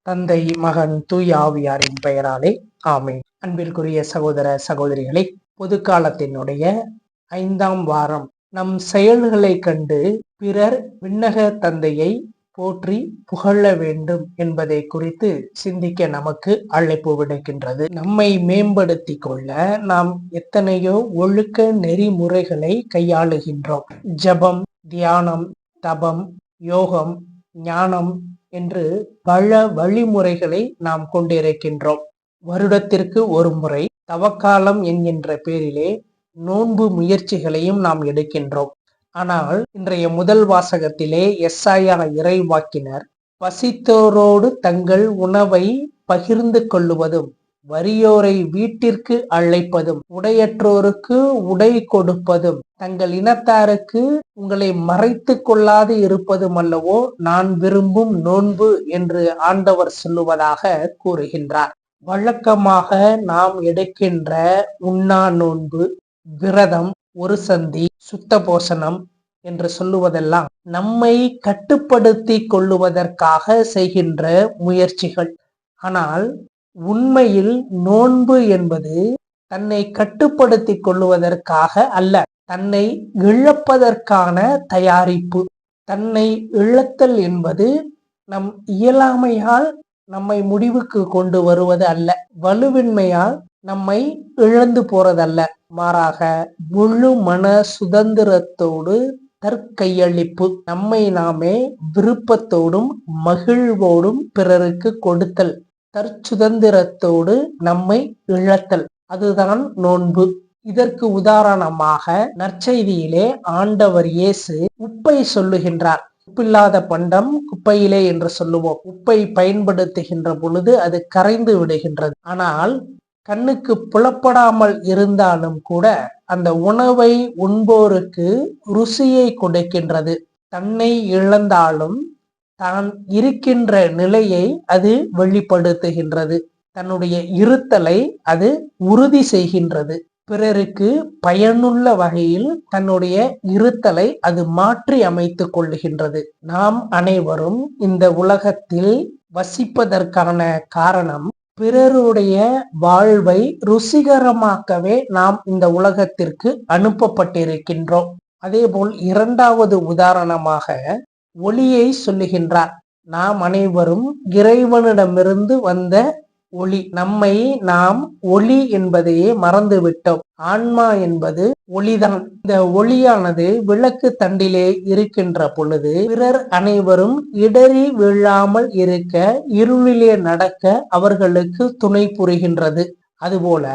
தந்தை, மகன், தூய ஆவியாரின் பெயராலே ஆமென். அன்பிற்குரிய சகோதர சகோதரிகளை, பொதுக்காலத்தினுடைய 5ஆம் வாரம் நம் செயல்களை கண்டு பிறர் விண்ணக தந்தையை போற்றி புகழ வேண்டும் என்பதை குறித்து சிந்திக்க நமக்கு அழைப்பு விடுக்கின்றது. நம்மை மேம்படுத்தி கொள்ள நாம் எத்தனையோ ஒழுக்க நெறிமுறைகளை கையாளுகின்றோம். ஜபம், தியானம், தபம், யோகம், ஞானம் என்று பல வழிமுறைகளை நாம் கொண்டிருக்கின்றோம். வருடத்திற்கு ஒரு முறை தவக்காலம் என்கின்ற பேரிலே நோன்பு முயற்சிகளையும் நாம் எடுக்கின்றோம். ஆனால் இன்றைய முதல் வாசகத்திலே எசாயா இறைவாக்கினர் பசித்தோரோடு தங்கள் உணவை பகிர்ந்து கொள்ளுவதும், வறியோரை வீட்டிற்கு அழைப்பதும், உடையற்றோருக்கு உடை கொடுப்பதும், தங்கள் இனத்தாருக்கு உங்களை மறைத்து கொள்ளாது இருப்பதும் அல்லவோ நான் விரும்பும் நோன்பு என்று ஆண்டவர் சொல்லுவதாக கூறுகின்றார். வழக்கமாக நாம் எடுக்கின்ற உண்ணா நோன்பு, விரதம், ஒரு சந்தி, சுத்த போசனம் என்று சொல்லுவதெல்லாம் நம்மை கட்டுப்படுத்தி கொள்ளுவதற்காக செய்கின்ற முயற்சிகள். ஆனால் உண்மையில் நோன்பு என்பது தன்னை கட்டுப்படுத்தி கொள்ளுவதற்காக அல்ல, தன்னை இழப்பதற்கான தயாரிப்பு. தன்னை இழத்தல் என்பது நம் இயலாமையால் நம்மை முடிவுக்கு கொண்டு வருவது அல்ல, வலுவின்மையால் நம்மை இழந்து போறதல்ல, மாறாக முழு மன சுதந்திரத்தோடு தற்கையளிப்பு, நம்மை நாமே விருப்பத்தோடும் மகிழ்வோடும் பிறருக்கு கொடுத்தல், தற்சுதந்திரத்தோடு நம்மை இழத்தல், அதுதான் நோன்பு. இதற்கு உதாரணமாக நற்செய்தியிலே ஆண்டவர் இயேசு உப்பை சொல்லுகின்றார். உப்பில்லாத பண்டம் குப்பையிலே என்று சொல்லுவோம். உப்பை பயன்படுத்துகின்ற பொழுது அது கரைந்து விடுகின்றது. ஆனால் கண்ணுக்கு புலப்படாமல் இருந்தாலும் கூட அந்த உணவை உண்போருக்கு ருசியை கொடுக்கின்றது. தன்னை இழந்தாலும் தான் இருக்கின்ற நிலையை அது வெளிப்படுத்துகின்றது. தன்னுடைய இருத்தலை அது உறுதி செய்கின்றது. பிறருக்கு பயனுள்ள வகையில் தன்னுடைய இருத்தலை அது மாற்றி அமைத்துக் கொள்ளுகின்றது. நாம் அனைவரும் இந்த உலகத்தில் வசிப்பதற்கான காரணம் பிறருடைய வாழ்வை ருசிகரமாக்கவே நாம் இந்த உலகத்திற்கு அனுப்பப்பட்டிருக்கின்றோம். அதேபோல் இரண்டாவது உதாரணமாக ஒளியை சொல்லுகின்றார். நாம் அனைவரும் இறைவனிடமிருந்து வந்த ஒளி. நம்மை நாம் ஒளி என்பதையே மறந்து விட்டோம். ஆன்மா என்பது ஒளிதான். இந்த ஒளியானது விளக்கு தண்டிலே இருக்கின்ற பொழுது பிறர் அனைவரும் இடறி விழாமல் இருக்க, இருளிலே நடக்க அவர்களுக்கு துணை புரிகின்றது. அதுபோல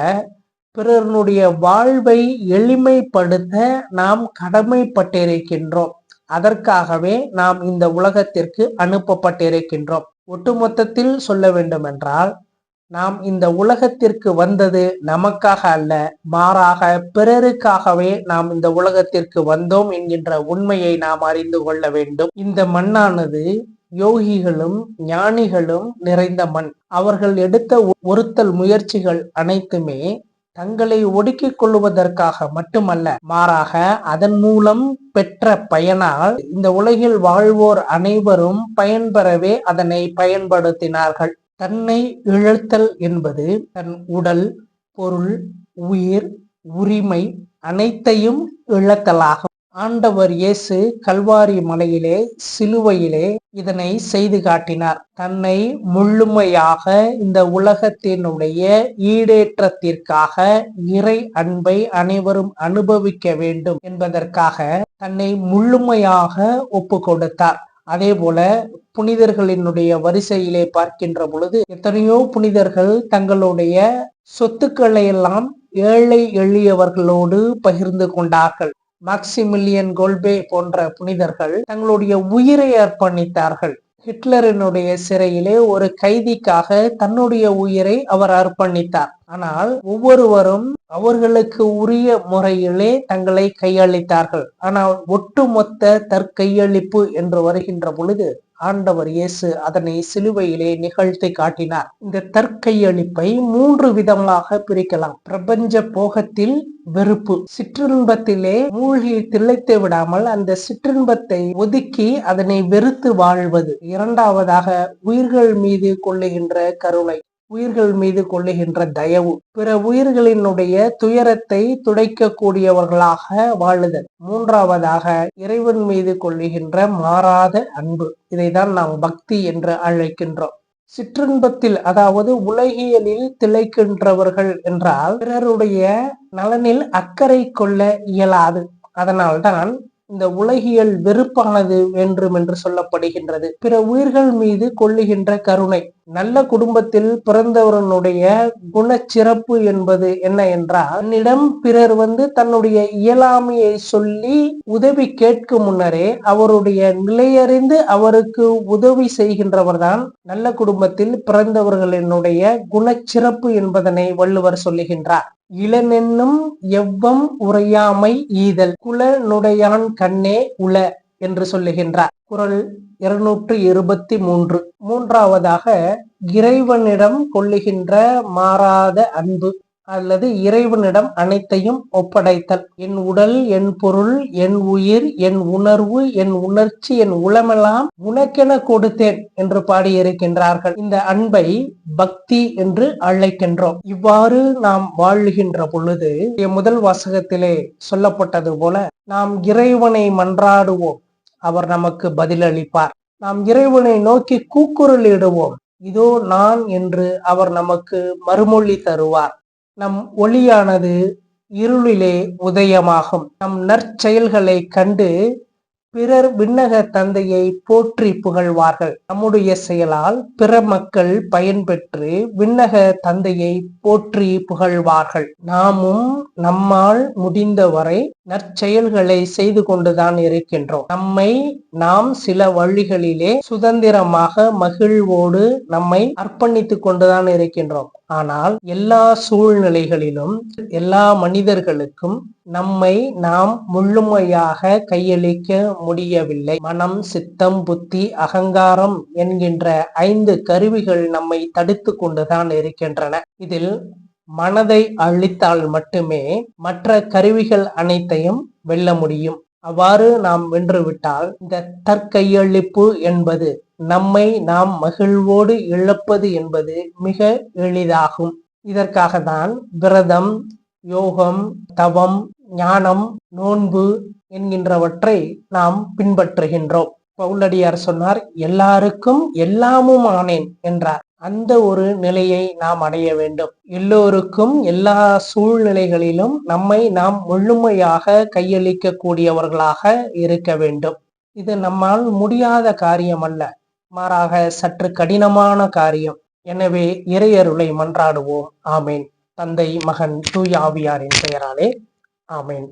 பிறருடைய வாழ்வை எளிமைப்படுத்த நாம் கடமைப்பட்டிருக்கின்றோம். அதற்காகவே நாம் இந்த உலகத்திற்கு அனுப்பப்பட்டிருக்கின்றோம். ஒட்டுமொத்தத்தில் சொல்ல வேண்டுமென்றால், நாம் இந்த உலகத்திற்கு வந்தது நமக்காக அல்ல, மாறாக பிறருக்காகவே நாம் இந்த உலகத்திற்கு வந்தோம் என்கின்ற உண்மையை நாம் அறிந்து கொள்ள வேண்டும். இந்த மண்ணானது யோகிகளும் ஞானிகளும் நிறைந்த மண். அவர்கள் எடுத்த ஒருத்தல் முயற்சிகள் அனைத்துமே தங்களை ஒடுக்கிக் கொள்வதற்காக மட்டுமல்ல, மாறாக அதன் மூலம் பெற்ற பயனால் இந்த உலகில் வாழ்வோர் அனைவரும் பயன்பெறவே அதனை பயன்படுத்தினார்கள். தன்னை இழத்தல் என்பது தன் உடல், பொருள், உயிர், உரிமை அனைத்தையும் இழத்தலாகும். ஆண்டவர் இயேசு கல்வாரி மலையிலே, சிலுவையிலே இதனை செய்து காட்டினார். தன்னை முழுமையாக இந்த உலகத்தினுடைய ஈடேற்றத்திற்காக, இறை அன்பை அனைவரும் அனுபவிக்க வேண்டும் என்பதற்காக தன்னை முழுமையாக ஒப்பு கொடுத்தார். அதே போல புனிதர்களினுடைய வரிசையிலே பார்க்கின்ற பொழுது எத்தனையோ புனிதர்கள் தங்களுடைய சொத்துக்களை எல்லாம் ஏழை எளியவர்களோடு பகிர்ந்து கொண்டார்கள். மாக்சிமிலியன் கோல்பே போன்ற புனிதர்கள் தங்களுடைய உயிரை அர்ப்பணித்தார்கள். ஹிட்லரினுடைய சிறையிலே ஒரு கைதிக்காக தன்னுடைய உயிரை அவர் அர்ப்பணித்தார். ஆனால் ஒவ்வொருவரும் அவர்களுக்கு உரிய முறையிலே தங்களை கையளித்தார்கள். ஆனால் ஒட்டுமொத்த தற்கையளிப்பு என்று வருகின்ற பொழுது ஆண்டவர் இயேசு அதனை சிலுவையிலே நிகழ்த்தி காட்டினார். இந்த தற்கையளிப்பை 3 விதமாக பிரிக்கலாம். பிரபஞ்ச போகத்தில் வெறுப்பு, சிற்றின்பத்திலே மூழ்கி திளைத்து விடாமல் அந்த சிற்றின்பத்தை ஒதுக்கி அதனை வெறுத்து வாழ்வது. இரண்டாவதாக உயிர்கள் மீது கொள்ளுகின்ற கருணை, உயிர்கள் மீது கொள்ளுகின்ற தயவு, பிற உயிர்களினுடைய துயரத்தை துடைக்க கூடியவர்களாக வாழுதல். மூன்றாவதாக இறைவன் மீது கொள்ளுகின்ற மாறாத அன்பு. இதைதான் நாம் பக்தி என்று அழைக்கின்றோம். சிற்றின்பத்தில் அதாவது உலகியலில் திளைக்கின்றவர்கள் என்றால் பிறருடைய நலனில் அக்கறை கொள்ள இயலாது. அதனால்தான் இந்த உலகியல் வெறுப்பானது வேண்டும் என்று சொல்லப்படுகின்றது. பிற உயிர்கள் மீது கொள்ளுகின்ற கருணை. நல்ல குடும்பத்தில் பிறந்தவர்களுடைய குணச்சிறப்பு என்பது என்ன என்றால், தன்னிடம் பிறர் தன்னுடைய இயலாமையை சொல்லி உதவி கேட்கும் முன்னரே அவருடைய நிலையறிந்து அவருக்கு உதவி செய்கின்றவர் தான் நல்ல குடும்பத்தில் பிறந்தவர்களினுடைய குணச்சிறப்பு என்பதனை வள்ளுவர் சொல்லுகின்றார். இளனென்னும் எவ்வம் உரையாமை ஈதல் குல நுடையான் கண்ணே உள என்று சொல்லுகின்றார். குறள் 223. மூன்றாவதாக இறைவனிடம் கொள்ளுகின்ற மாறாத அன்பு அல்லது இறைவனிடம் அனைத்தையும் ஒப்படைத்தல். என் உடல், என் பொருள், என் உயிர், என் உணர்வு, என் உணர்ச்சி, என் உளமெல்லாம் உனக்கென கொடுத்தேன் என்று பாடியிருக்கின்றார்கள். இந்த அன்பை பக்தி என்று அழைக்கின்றோம். இவ்வாறு நாம் வாழுகின்ற பொழுது முதல் வாசகத்திலே சொல்லப்பட்டது போல நாம் இறைவனை மன்றாடுவோம், அவர் நமக்கு பதிலளிப்பார். நாம் இறைவனை நோக்கி கூக்குரலிடுவோம், இதோ நான் என்று அவர் நமக்கு மறுமொழி தருவார். நம் ஒளியானது இருளிலே உதயமாகும். நம் நற்செயல்களை கண்டு பிறர் விண்ணக தந்தையை போற்றி புகழ்வார்கள். நம்முடைய செயலால் பிற மக்கள் பயன்பெற்று விண்ணக தந்தையை போற்றி புகழ்வார்கள். நாமும் நம்மால் முடிந்தவரை நற்செயல்களை செய்து கொண்டுதான் இருக்கின்றோம். நம்மை நாம் சில வழிகளிலே சுதந்திரமாக மகிழ்வோடு நம்மை அர்ப்பணித்துக் கொண்டுதான் இருக்கின்றோம். ஆனால் எல்லா சூழ்நிலைகளிலும் எல்லா மனிதர்களுக்கும் நம்மை நாம் முழுமையாக கையளிக்க முடியவில்லை. மனம், சித்தம், புத்தி, அகங்காரம் என்கின்ற 5 கருவிகள் நம்மை தடுத்து கொண்டுதான் இருக்கின்றன. இதில் மனதை அழித்தால் மட்டுமே மற்ற கருவிகள் அனைத்தையும் வெல்ல முடியும். அவ்வாறு நாம் வென்றுவிட்டால் இந்த தற்கையளிப்பு என்பது, நம்மை நாம் மகிழ்வோடு இழப்பது என்பது மிக எளிதாகும். இதற்காக தான் விரதம், யோகம், தவம், ஞானம், நோன்பு என்கின்றவற்றை நாம் பின்பற்றுகின்றோம். பவுலடியார் சொன்னார், எல்லாருக்கும் எல்லாமும் ஆனேன் என்றார். அந்த ஒரு நிலையை நாம் அடைய வேண்டும். எல்லோருக்கும் எல்லா சூழ்நிலைகளிலும் நம்மை நாம் முழுமையாக கையளிக்க கூடியவர்களாக இருக்க வேண்டும். இது நம்மால் முடியாத காரியம் அல்ல, மாறாக சற்று கடினமான காரியம். எனவே இறையருளை மன்றாடுவோம். ஆமேன். தந்தை, மகன், தூய ஆவியாரின் பெயராலே ஆமேன்.